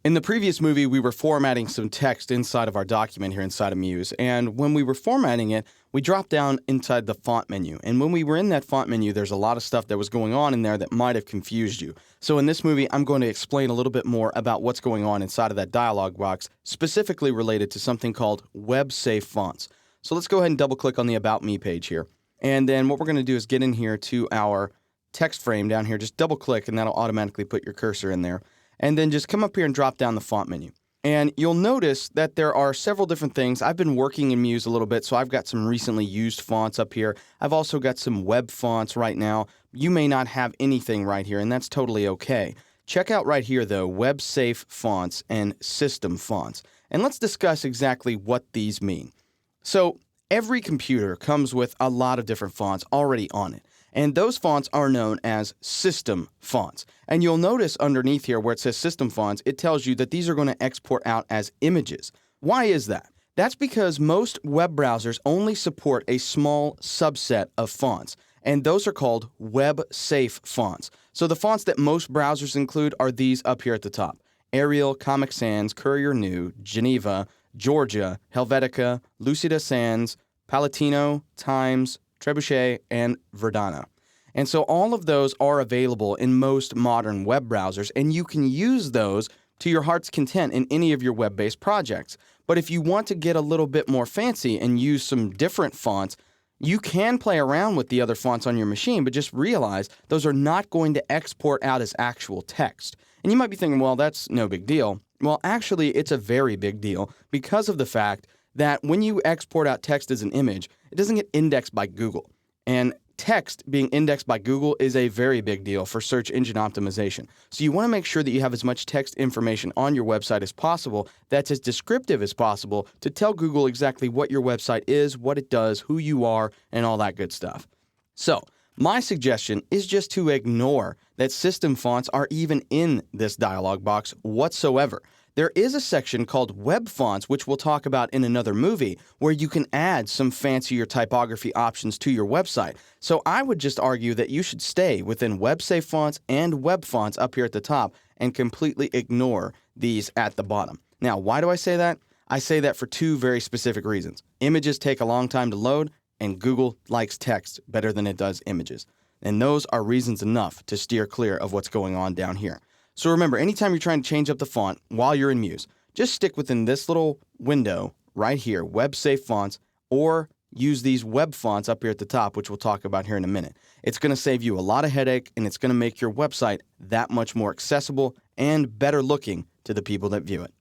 In the previous movie, we were formatting some text inside of our document here inside of Muse, and when we were formatting it, we dropped down inside the font menu. And when we were in that font menu, there's a lot of stuff that was going on in there that might have confused you. So in this movie, I'm going to explain a little bit more about what's going on inside of that dialog box, specifically related to something called websafe fonts. So let's go ahead and double-click on the About Me page here. And then what we're going to do is get in here to our text frame down here. Just double-click, and that'll automatically put your cursor in there. And then just come up here and drop down the font menu. And you'll notice that there are several different things. I've been working in Muse a little bit, so I've got some recently used fonts up here. I've also got some web fonts right now. You may not have anything right here, and that's totally okay. Check out right here, though, web-safe fonts and system fonts. And let's discuss exactly what these mean. So every computer comes with a lot of different fonts already on it. And those fonts are known as system fonts. And you'll notice underneath here where it says system fonts, it tells you that these are going to export out as images. Why is that? That's because most web browsers only support a small subset of fonts, and those are called web-safe fonts. So the fonts that most browsers include are these up here at the top: Arial, Comic Sans, Courier New, Geneva, Georgia, Helvetica, Lucida Sans, Palatino, Times, Trebuchet, and Verdana. And so all of those are available in most modern web browsers, and you can use those to your heart's content in any of your web-based projects. But if you want to get a little bit more fancy and use some different fonts, you can play around with the other fonts on your machine, but just realize those are not going to export out as actual text. And you might be thinking, well, that's no big deal. Well, actually, it's a very big deal because of the fact that when you export out text as an image, it doesn't get indexed by Google. And text being indexed by Google is a very big deal for search engine optimization. So you want to make sure that you have as much text information on your website as possible that's as descriptive as possible to tell Google exactly what your website is, what it does, who you are, and all that good stuff. So my suggestion is just to ignore that system fonts are even in this dialog box whatsoever. There is a section called Web Fonts, which we'll talk about in another movie, where you can add some fancier typography options to your website. So I would just argue that you should stay within web-safe fonts and web fonts up here at the top and completely ignore these at the bottom. Now, why do I say that? I say that for two very specific reasons. Images take a long time to load, and Google likes text better than it does images. And those are reasons enough to steer clear of what's going on down here. So remember, anytime you're trying to change up the font while you're in Muse, just stick within this little window right here, web-safe fonts, or use these web fonts up here at the top, which we'll talk about here in a minute. It's going to save you a lot of headache, and it's going to make your website that much more accessible and better looking to the people that view it.